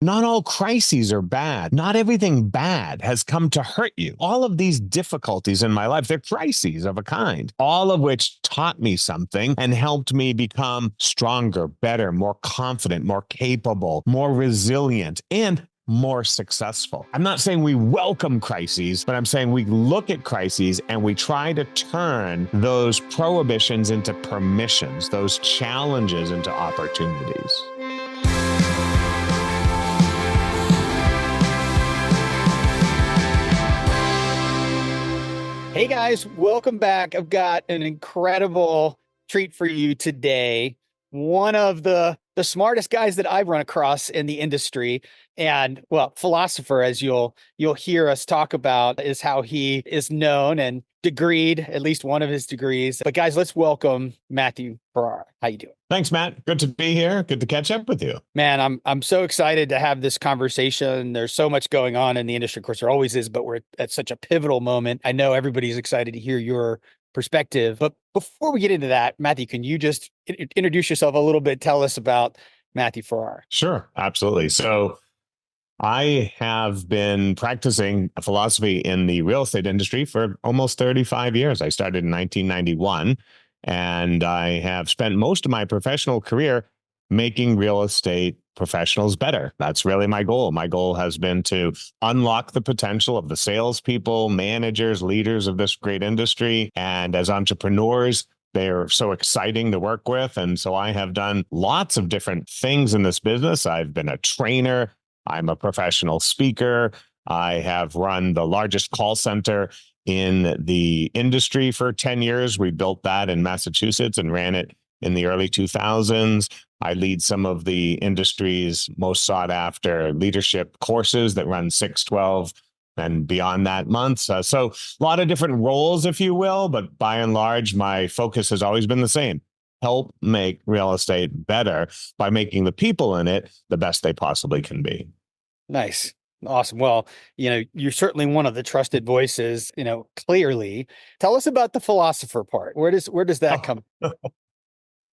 Not all crises are bad. Not everything bad has come to hurt you. All of these difficulties in my life, they're crises of a kind, all of which taught me something and helped me become stronger, better, more confident, more capable, more resilient, and more successful. I'm not saying we welcome crises, but I'm saying we look at crises and we try to turn those prohibitions into permissions, those challenges into opportunities. Hey guys, welcome back. I've got an incredible treat for you today. One of the smartest guys that I've run across in the industry, and well, philosopher, as you'll hear us talk about, is how he is known and degreed, at least one of his degrees. But guys, let's welcome Matthew Ferrara. How you doing? Thanks, Matt. Good to be here. Good to catch up with you. Man, I'm so excited to have this conversation. There's so much going on in the industry. Of course, there always is, but we're at such a pivotal moment. I know everybody's excited to hear your perspective. But before we get into that, Matthew, can you just introduce yourself a little bit? Tell us about Matthew Ferrara. Sure, absolutely. So I have been practicing philosophy in the real estate industry for almost 35 years. I started in 1991, and I have spent most of my professional career making real estate professionals better. That's really my goal. My goal has been to unlock the potential of the salespeople, managers, leaders of this great industry. And as entrepreneurs, they're so exciting to work with. And so I have done lots of different things in this business. I've been a trainer. I'm a professional speaker. I have run the largest call center in the industry for 10 years. We built that in Massachusetts and ran it in the early 2000s. I lead some of the industry's most sought after leadership courses that run 6, 12, and beyond that months. So a lot of different roles, if you will, but by and large, my focus has always been the same. Help make real estate better by making the people in it the best they possibly can be. Nice. Awesome. Well, you're certainly one of the trusted voices, clearly. Tell us about the philosopher part. Where does that come?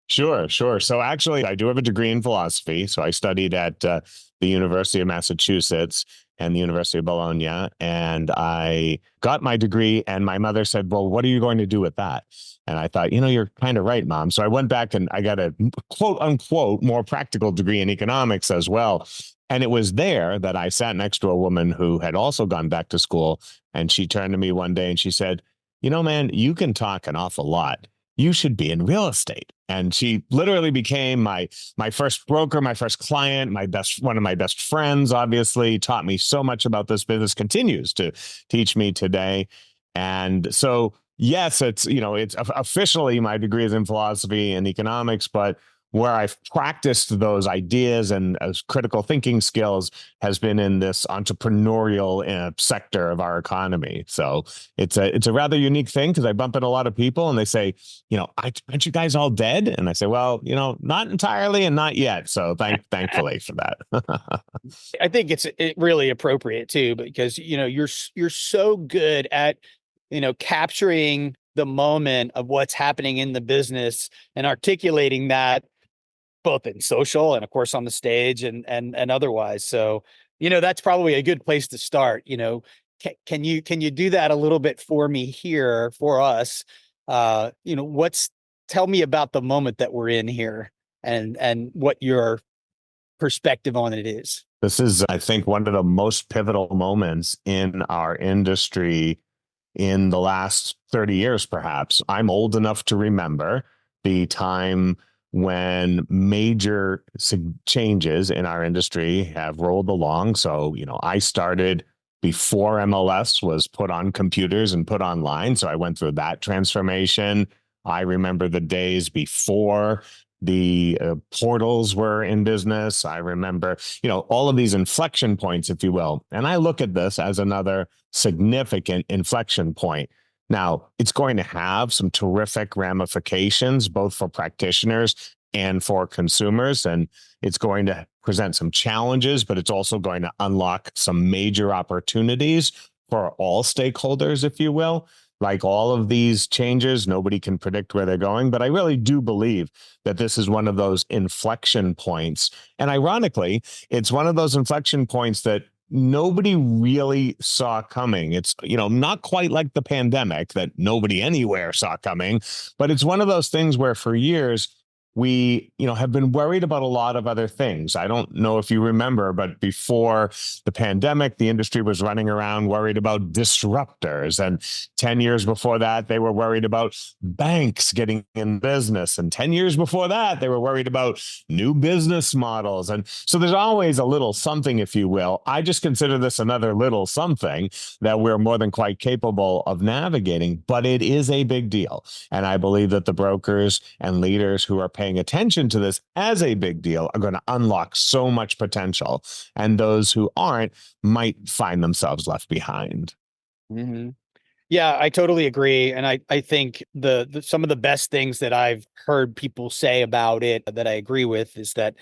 Sure. So actually, I do have a degree in philosophy. So I studied at the University of Massachusetts and the University of Bologna. And I got my degree, and my mother said, well, what are you going to do with that? And I thought, you're kind of right, Mom. So I went back and I got a quote unquote more practical degree in economics as well. And it was there that I sat next to a woman who had also gone back to school. And she turned to me one day and she said, man, you can talk an awful lot. You should be in real estate. And she literally became my first broker, my first client, one of my best friends, obviously, taught me so much about this business, continues to teach me today. And so, yes, it's officially my degree is in philosophy and economics, but where I've practiced those ideas and critical thinking skills has been in this entrepreneurial sector of our economy. So it's a rather unique thing because I bump into a lot of people and they say, aren't you guys all dead? And I say, well, not entirely and not yet. So thankfully for that. I think it's really appropriate too, because you're so good at capturing the moment of what's happening in the business and articulating that both in social and of course on the stage and otherwise. So, that's probably a good place to start. Can you do that a little bit for me here for us? Tell me about the moment that we're in here and what your perspective on it is. This is, I think, one of the most pivotal moments in our industry in the last 30 years, perhaps. I'm old enough to remember the time when major changes in our industry have rolled along. So, I started before MLS was put on computers and put online. So I went through that transformation. I remember the days before the portals were in business. I remember, all of these inflection points, if you will. And I look at this as another significant inflection point. Now, it's going to have some terrific ramifications, both for practitioners and for consumers. And it's going to present some challenges, but it's also going to unlock some major opportunities for all stakeholders, if you will. like all of these changes, nobody can predict where they're going. But I really do believe that this is one of those inflection points. And ironically, it's one of those inflection points that nobody really saw coming. It's, not quite like the pandemic that nobody anywhere saw coming, but it's one of those things where for years, we, have been worried about a lot of other things. I don't know if you remember, but before the pandemic, the industry was running around worried about disruptors. And 10 years before that, they were worried about banks getting in business. And 10 years before that, they were worried about new business models. And so there's always a little something, if you will. I just consider this another little something that we're more than quite capable of navigating, but it is a big deal. And I believe that the brokers and leaders who are paying attention to this as a big deal are going to unlock so much potential. And those who aren't might find themselves left behind. Mm-hmm. Yeah, I totally agree. And I think the some of the best things that I've heard people say about it that I agree with is that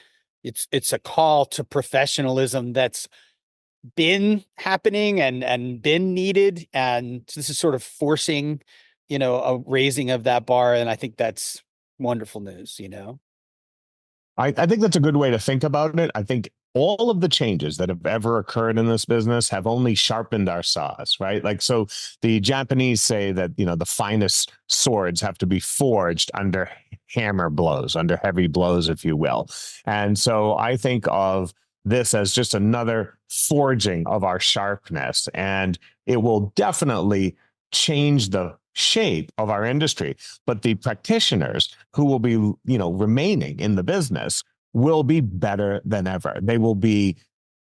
it's a call to professionalism that's been happening and been needed. And this is sort of forcing, a raising of that bar. And I think that's wonderful news. I think that's a good way to think about it. I think all of the changes that have ever occurred in this business have only sharpened our saws, right? Like, so the Japanese say that, the finest swords have to be forged under hammer blows, under heavy blows, if you will. And so I think of this as just another forging of our sharpness, and it will definitely change the shape of our industry. But the practitioners who will be, remaining in the business will be better than ever. They will be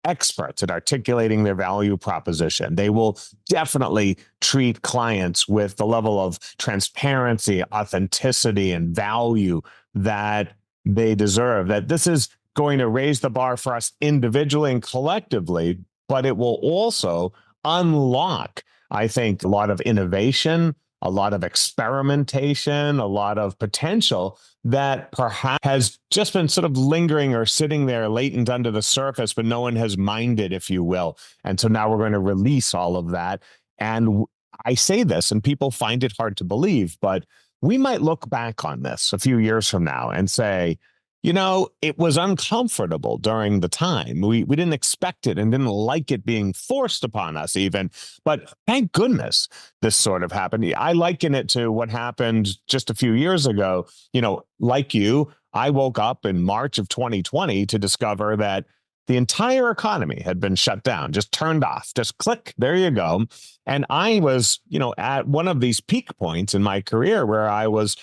experts at articulating their value proposition. They will definitely treat clients with the level of transparency, authenticity, and value that they deserve. That this is going to raise the bar for us individually and collectively, but it will also unlock, I think, a lot of innovation, a lot of experimentation, a lot of potential that perhaps has just been sort of lingering or sitting there latent under the surface, but no one has minded, if you will. And so now we're going to release all of that. And I say this, and people find it hard to believe, but we might look back on this a few years from now and say, it was uncomfortable during the time. We didn't expect it and didn't like it being forced upon us even. But thank goodness this sort of happened. I liken it to what happened just a few years ago. Like you, I woke up in March of 2020 to discover that the entire economy had been shut down, just turned off, just click, there you go. And I was, at one of these peak points in my career where I was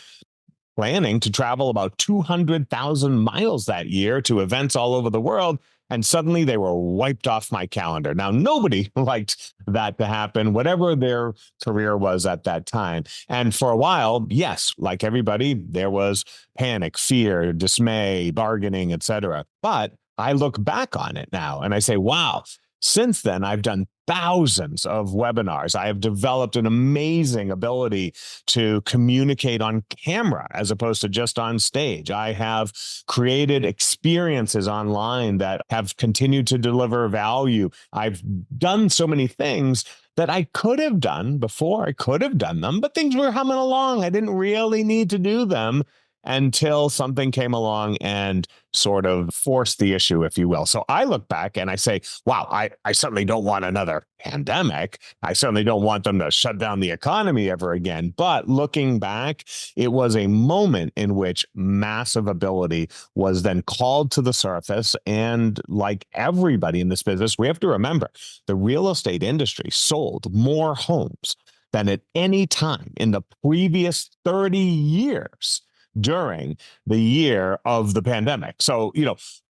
planning to travel about 200,000 miles that year to events all over the world. And suddenly they were wiped off my calendar. Now, nobody liked that to happen, whatever their career was at that time. And for a while, yes, like everybody, there was panic, fear, dismay, bargaining, etc. But I look back on it now and I say, wow, since then, I've done thousands of webinars. I have developed an amazing ability to communicate on camera as opposed to just on stage. I have created experiences online that have continued to deliver value. I've done so many things that I could have done before. I could have done them, but things were humming along. I didn't really need to do them until something came along and sort of forced the issue, if you will. So I look back and I say, wow, I certainly don't want another pandemic. I certainly don't want them to shut down the economy ever again. But looking back, it was a moment in which massive ability was then called to the surface. And like everybody in this business, we have to remember the real estate industry sold more homes than at any time in the previous 30 years during the year of the pandemic. So,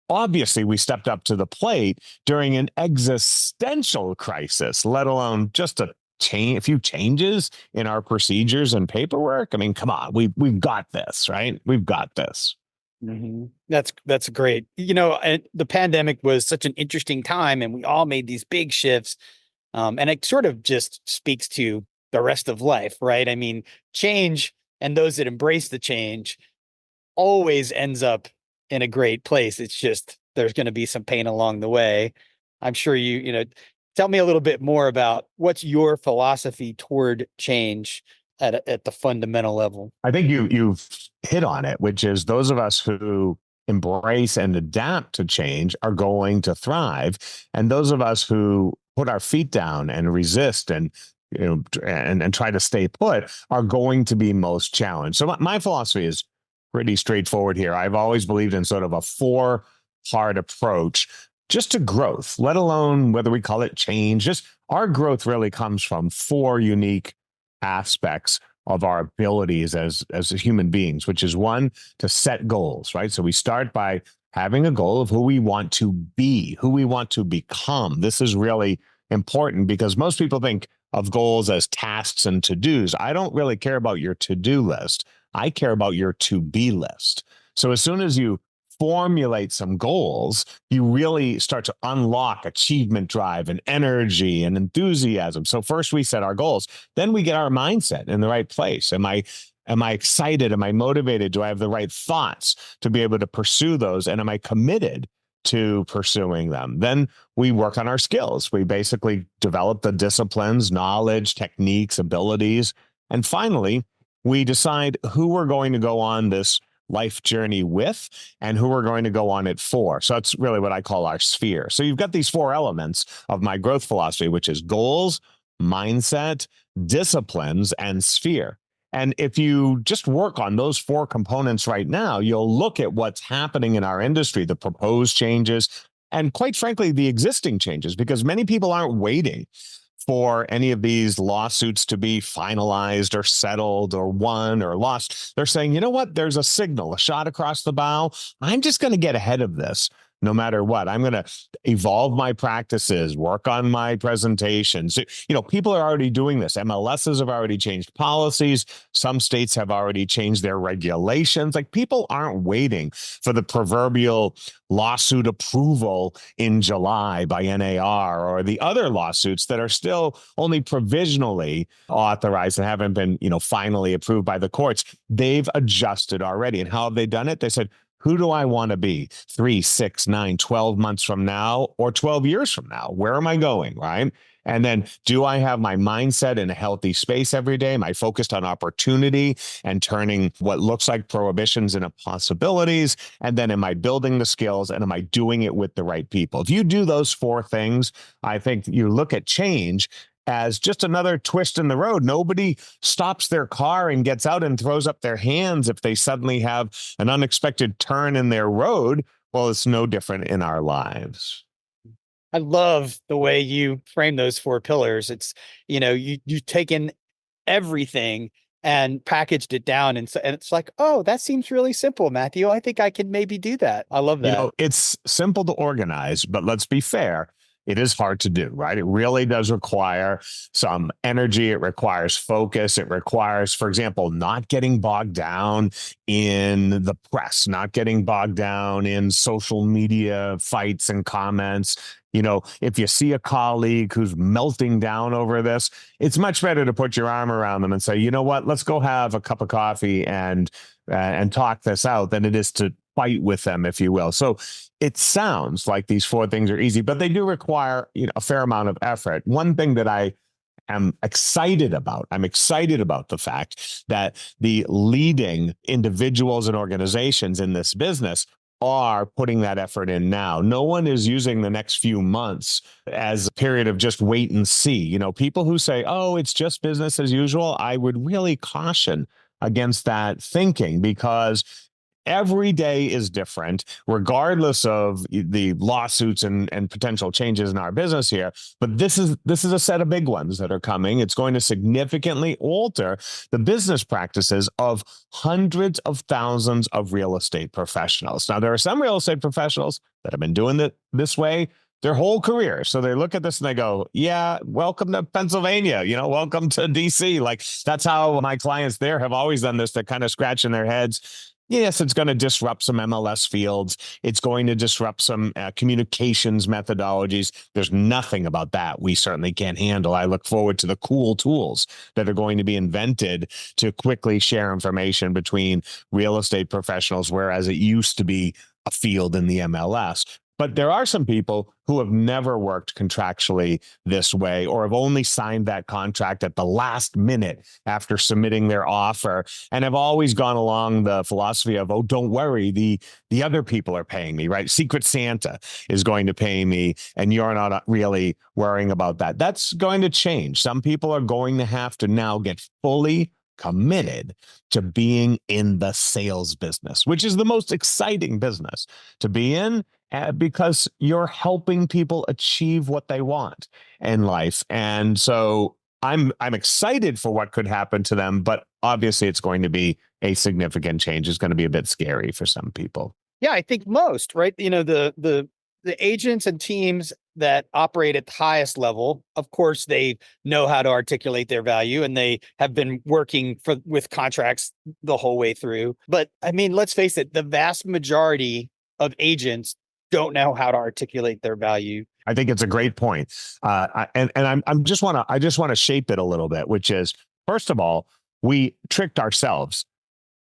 obviously we stepped up to the plate during an existential crisis, let alone just a few changes in our procedures and paperwork. I mean, come on, we've got this, right? We've got this. Mm-hmm. That's great. And the pandemic was such an interesting time, and we all made these big shifts. And it sort of just speaks to the rest of life, right? I mean, change and those that embrace the change always ends up in a great place. It's just there's going to be some pain along the way. I'm sure Tell me a little bit more about what's your philosophy toward change at the fundamental level. I think you've hit on it, which is those of us who embrace and adapt to change are going to thrive, and those of us who put our feet down and resist and and try to stay put are going to be most challenged. So my philosophy is pretty straightforward here. I've always believed in sort of a four-part approach just to growth, let alone whether we call it change. Just our growth really comes from four unique aspects of our abilities as human beings, which is one, to set goals, right? So we start by having a goal of who we want to be, who we want to become. This is really important because most people think of goals as tasks and to-dos. I don't really care about your to-do list. I care about your to-be list. So as soon as you formulate some goals, you really start to unlock achievement drive and energy and enthusiasm. So first we set our goals, then we get our mindset in the right place. Am I excited? Am I motivated? Do I have the right thoughts to be able to pursue those? And am I committed to pursuing them? Then we work on our skills. We basically develop the disciplines, knowledge, techniques, abilities. And finally, we decide who we're going to go on this life journey with and who we're going to go on it for. So that's really what I call our sphere. So you've got these four elements of my growth philosophy, which is goals, mindset, disciplines, and sphere. And if you just work on those four components right now, you'll look at what's happening in our industry, the proposed changes, and quite frankly, the existing changes, because many people aren't waiting for any of these lawsuits to be finalized or settled or won or lost. They're saying, you know what? There's a signal, a shot across the bow. I'm just going to get ahead of this no matter what. I'm going to evolve my practices, work on my presentations. People are already doing this. MLSs have already changed policies. Some states have already changed their regulations. Like, people aren't waiting for the proverbial lawsuit approval in July by NAR or the other lawsuits that are still only provisionally authorized and haven't been, finally approved by the courts. They've adjusted already. And how have they done it? They said, who do I want to be 3, 6, 9, 12 months from now or 12 years from now? Where am I going, right? And then, do I have my mindset in a healthy space every day? Am I focused on opportunity and turning what looks like prohibitions into possibilities? And then, am I building the skills and am I doing it with the right people? If you do those four things, I think you look at change as just another twist in the road. Nobody stops their car and gets out and throws up their hands if they suddenly have an unexpected turn in their road. Well, it's no different in our lives. I love the way you frame those four pillars. It's, you've taken everything and packaged it down. And it's like, oh, that seems really simple, Matthew. I think I can maybe do that. I love that. It's simple to organize, but let's be fair. It is hard to do, right? It really does require some energy. It requires focus. It requires, for example, not getting bogged down in the press, not getting bogged down in social media fights and comments. If you see a colleague who's melting down over this, it's much better to put your arm around them and say, you know what, let's go have a cup of coffee and talk this out, than it is to fight with them, if you will. So it sounds like these four things are easy, but they do require a fair amount of effort. One thing that I'm excited about the fact that the leading individuals and organizations in this business are putting that effort in now. No one is using the next few months as a period of just wait and see. People who say, oh, it's just business as usual, I would really caution against that thinking, because every day is different, regardless of the lawsuits and potential changes in our business here. But this is a set of big ones that are coming. It's going to significantly alter the business practices of hundreds of thousands of real estate professionals. Now, there are some real estate professionals that have been doing it this way their whole career. So they look at this and they go, yeah, welcome to Pennsylvania, welcome to DC. Like, that's how my clients there have always done this. They're kind of scratching their heads. Yes, it's going to disrupt some MLS fields. It's going to disrupt some communications methodologies. There's nothing about that we certainly can't handle. I look forward to the cool tools that are going to be invented to quickly share information between real estate professionals, whereas it used to be a field in the MLS. But there are some people who have never worked contractually this way, or have only signed that contract at the last minute after submitting their offer, and have always gone along the philosophy of, oh, don't worry, the other people are paying me, right? Secret Santa is going to pay me, and you're not really worrying about that. That's going to change. Some people are going to have to now get fully committed to being in the sales business, which is the most exciting business to be in, because you're helping people achieve what they want in life. And so I'm excited for what could happen to them, but obviously it's going to be a significant change. It's going to be a bit scary for some people. Yeah, I think most, right? The agents and teams that operate at the highest level, of course, they know how to articulate their value, and they have been working with contracts the whole way through. But I mean, let's face it, the vast majority of agents don't know how to articulate their value. I think it's a great point. I just want to shape it a little bit, which is, first of all, we tricked ourselves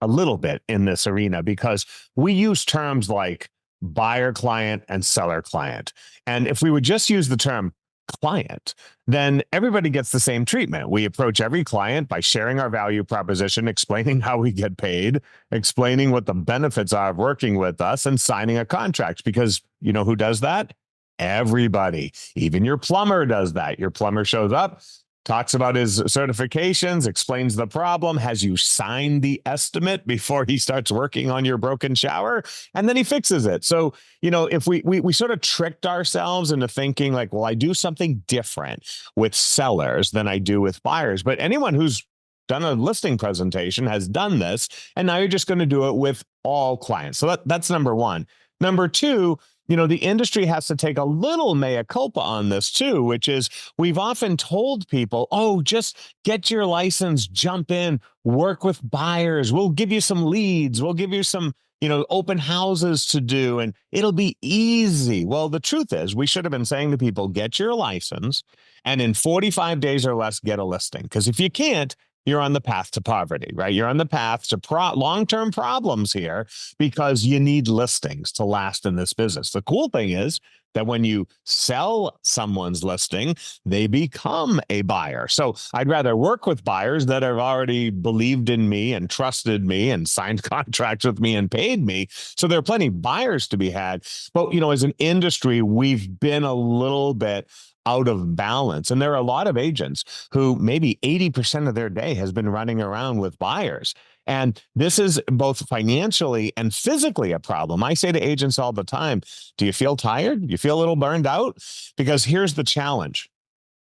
a little bit in this arena because we use terms like buyer client and seller client. And if we would just use the term client, then everybody gets the same treatment. We approach every client by sharing our value proposition, explaining how we get paid, explaining what the benefits are of working with us, and signing a contract. Because you know who does that? Everybody. Even your plumber does that. Your plumber shows up, talks about his certifications, explains the problem, has you sign the estimate before he starts working on your broken shower, and then he fixes it. So, if we sort of tricked ourselves into thinking like, well, I do something different with sellers than I do with buyers. But anyone who's done a listing presentation has done this, and now you're just going to do it with all clients. So that's number one. Number two, the industry has to take a little mea culpa on this too, which is we've often told people, oh, just get your license, jump in, work with buyers. We'll give you some leads. We'll give you some, open houses to do, and it'll be easy. Well, the truth is we should have been saying to people, get your license, and in 45 days or less, get a listing. Because if you can't, you're on the path to poverty, right? You're on the path to long-term problems here because you need listings to last in this business. The cool thing is that when you sell someone's listing, they become a buyer. So I'd rather work with buyers that have already believed in me and trusted me and signed contracts with me and paid me. So there are plenty of buyers to be had. But, as an industry, we've been a little bit out of balance. And there are a lot of agents who maybe 80% of their day has been running around with buyers. And this is both financially and physically a problem. I say to agents all the time, do you feel tired? You feel a little burned out? Because here's the challenge.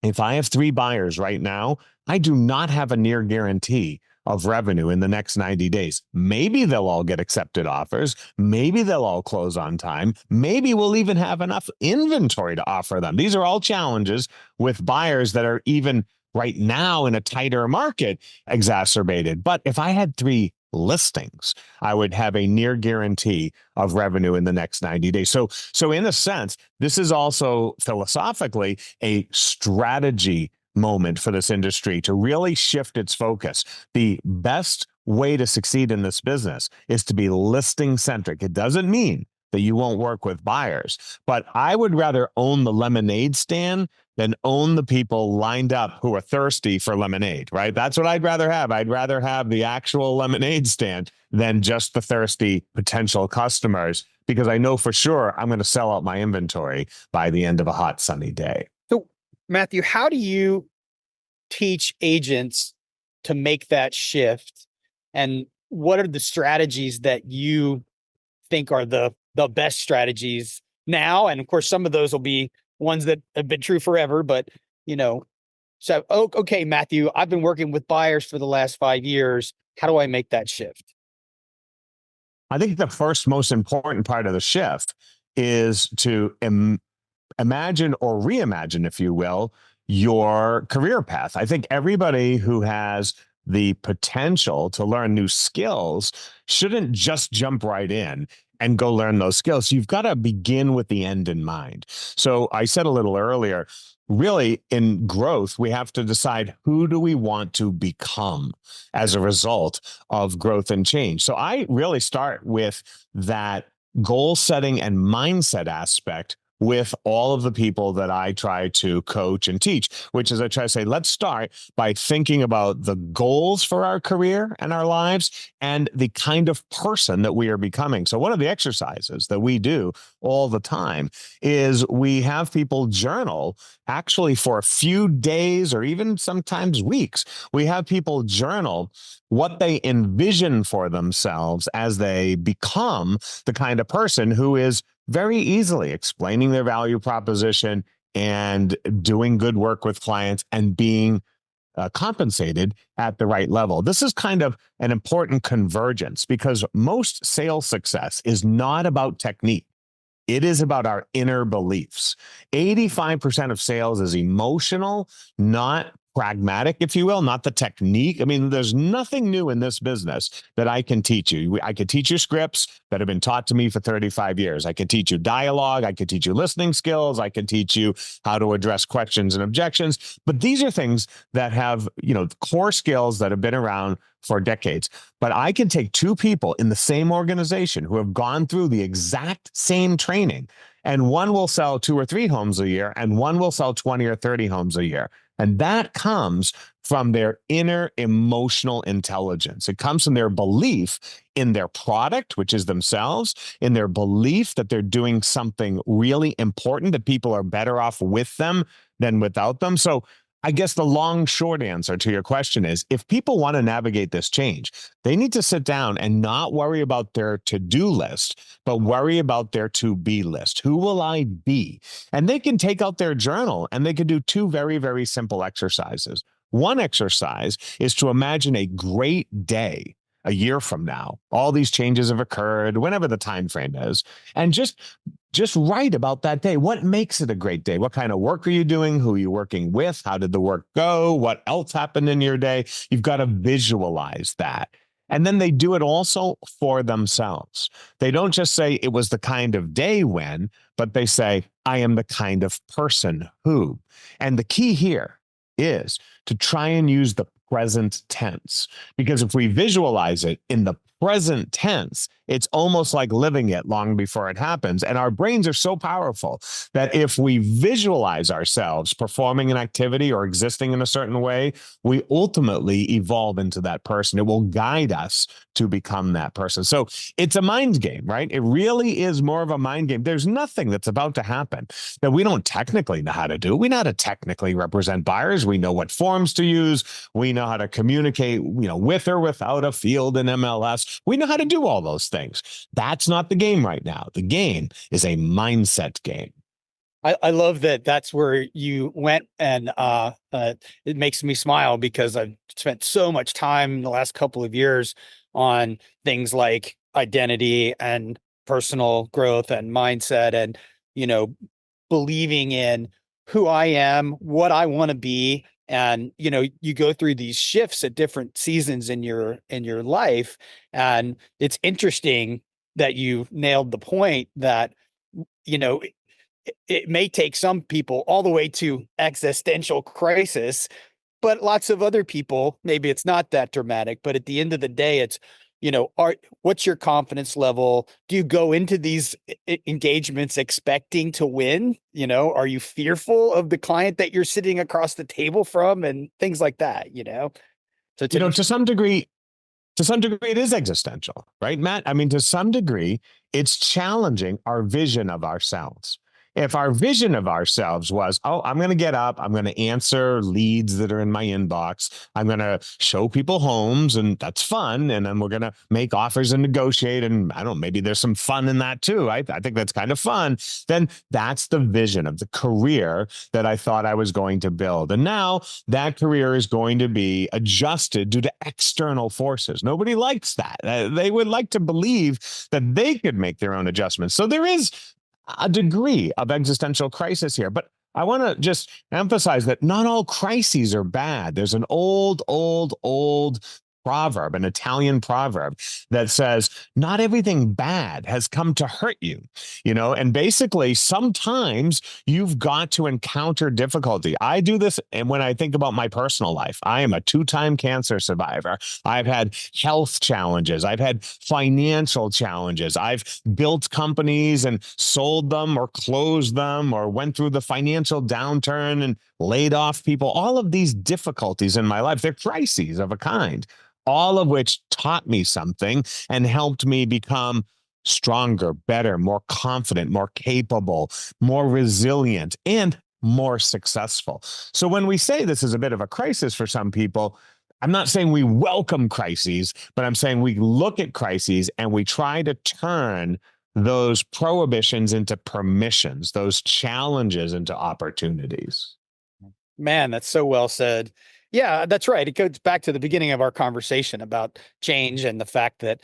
If I have 3 buyers right now, I do not have a near guarantee of revenue in the next 90 days. Maybe they'll all get accepted offers. Maybe they'll all close on time. Maybe we'll even have enough inventory to offer them. These are all challenges with buyers that are even right now in a tighter market exacerbated. But if I had 3 listings, I would have a near guarantee of revenue in the next 90 days. So in a sense, this is also philosophically a strategy moment for this industry to really shift its focus. The best way to succeed in this business is to be listing centric. It doesn't mean that you won't work with buyers, but I would rather own the lemonade stand than own the people lined up who are thirsty for lemonade, right? That's what I'd rather have. I'd rather have the actual lemonade stand than just the thirsty potential customers, because I know for sure I'm going to sell out my inventory by the end of a hot, sunny day. So, Matthew, how do you teach agents to make that shift? And what are the strategies that you think are the best strategies now? And of course, some of those will be ones that have been true forever, but okay, Matthew, I've been working with buyers for the last 5 years. How do I make that shift? I think the first most important part of the shift is to imagine or reimagine, if you will, your career path. I think everybody who has the potential to learn new skills shouldn't just jump right in and go learn those skills. You've got to begin with the end in mind. So I said a little earlier, really in growth, we have to decide who do we want to become as a result of growth and change. So I really start with that goal setting and mindset aspect with all of the people that I try to coach and teach, which is I try to say, let's start by thinking about the goals for our career and our lives and the kind of person that we are becoming. So one of the exercises that we do all the time is we have people journal actually for a few days or even sometimes weeks. We have people journal what they envision for themselves as they become the kind of person who is very easily explaining their value proposition and doing good work with clients and being compensated at the right level. This is kind of an important convergence because most sales success is not about technique. It is about our inner beliefs. 85% of sales is emotional, not pragmatic, if you will, not the technique. I mean, there's nothing new in this business that I can teach you. I could teach you scripts that have been taught to me for 35 years. I could teach you dialogue. I could teach you listening skills. I could teach you how to address questions and objections. But these are things that have, core skills that have been around for decades. But I can take two people in the same organization who have gone through the exact same training, and one will sell 2 or 3 homes a year, and one will sell 20 or 30 homes a year. And that comes from their inner emotional intelligence. It comes from their belief in their product, which is themselves, in their belief that they're doing something really important, that people are better off with them than without them. So I guess the long, short answer to your question is if people want to navigate this change, they need to sit down and not worry about their to-do list, but worry about their to-be list. Who will I be? And they can take out their journal and they can do 2 very, very simple exercises. One exercise is to imagine a great day a year from now. All these changes have occurred, whenever the time frame is, and just write about that day. What makes it a great day? What kind of work are you doing? Who are you working with? How did the work go? What else happened in your day? You've got to visualize that. And then they do it also for themselves. They don't just say it was the kind of day when, but they say, I am the kind of person who. And the key here is to try and use the present tense, because if we visualize it in the present tense, it's almost like living it long before it happens. And our brains are so powerful that if we visualize ourselves performing an activity or existing in a certain way, we ultimately evolve into that person. It will guide us to become that person. So it's a mind game, right? It really is more of a mind game. There's nothing that's about to happen that we don't technically know how to do. We know how to technically represent buyers. We know what forms to use. We know how to communicate, with or without a field in MLS. We know how to do all those things. That's not the game right now. The game is a mindset game. I love that that's where you went, and it makes me smile because I've spent so much time in the last couple of years on things like identity and personal growth and mindset and, believing in who I am, what I want to be. And, you go through these shifts at different seasons in your life. And it's interesting that you nailed the point that, it may take some people all the way to existential crisis, but lots of other people, maybe it's not that dramatic, but at the end of the day, it's, what's your confidence level? Do you go into these engagements expecting to win? Are you fearful of the client that you're sitting across the table from and things like that, So to some degree, it is existential, right, Matt? I mean, to some degree, it's challenging our vision of ourselves. If our vision of ourselves was, I'm going to get up, I'm going to answer leads that are in my inbox, I'm going to show people homes, and that's fun, and then we're going to make offers and negotiate, and I don't know, maybe there's some fun in that too. I think that's kind of fun. Then that's the vision of the career that I thought I was going to build. And now that career is going to be adjusted due to external forces. Nobody likes that. They would like to believe that they could make their own adjustments. So there is a degree of existential crisis here, but I want to just emphasize that not all crises are bad. There's an old proverb, an Italian proverb that says, not everything bad has come to hurt you, and basically sometimes you've got to encounter difficulty. I do this. And when I think about my personal life, I am a 2-time cancer survivor. I've had health challenges. I've had financial challenges. I've built companies and sold them or closed them or went through the financial downturn and laid off people. All of these difficulties in my life, they're crises of a kind, all of which taught me something and helped me become stronger, better, more confident, more capable, more resilient, and more successful. So when we say this is a bit of a crisis for some people, I'm not saying we welcome crises, but I'm saying we look at crises and we try to turn those prohibitions into permissions, those challenges into opportunities. Man, that's so well said. Yeah, that's right. It goes back to the beginning of our conversation about change and the fact that,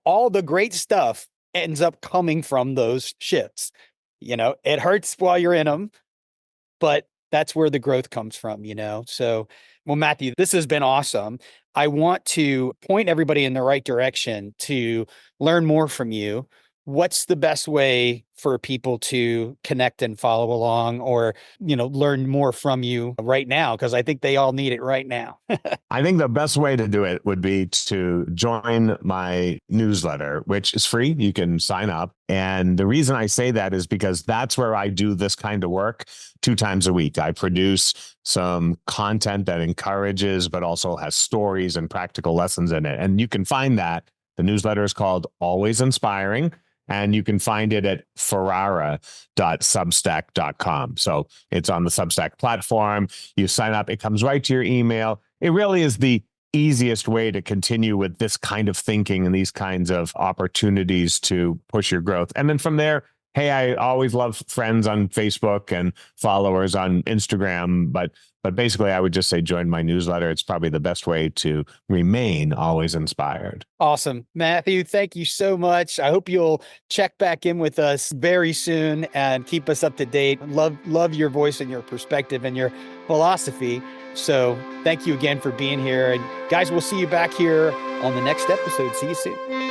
all the great stuff ends up coming from those shifts. It hurts while you're in them, but that's where the growth comes from, So, well, Matthew, this has been awesome. I want to point everybody in the right direction to learn more from you. What's the best way for people to connect and follow along or, learn more from you right now? Because I think they all need it right now. I think the best way to do it would be to join my newsletter, which is free. You can sign up. And the reason I say that is because that's where I do this kind of work 2 times a week. I produce some content that encourages, but also has stories and practical lessons in it. And you can find that. The newsletter is called Always Inspiring. And you can find it at ferrara.substack.com. So it's on the Substack platform. You sign up, it comes right to your email. It really is the easiest way to continue with this kind of thinking and these kinds of opportunities to push your growth. And then from there, hey, I always love friends on Facebook and followers on Instagram, but basically I would just say join my newsletter. It's probably the best way to remain always inspired. Awesome. Matthew, thank you so much. I hope you'll check back in with us very soon and keep us up to date. Love your voice and your perspective and your philosophy. So thank you again for being here. And guys, we'll see you back here on the next episode. See you soon.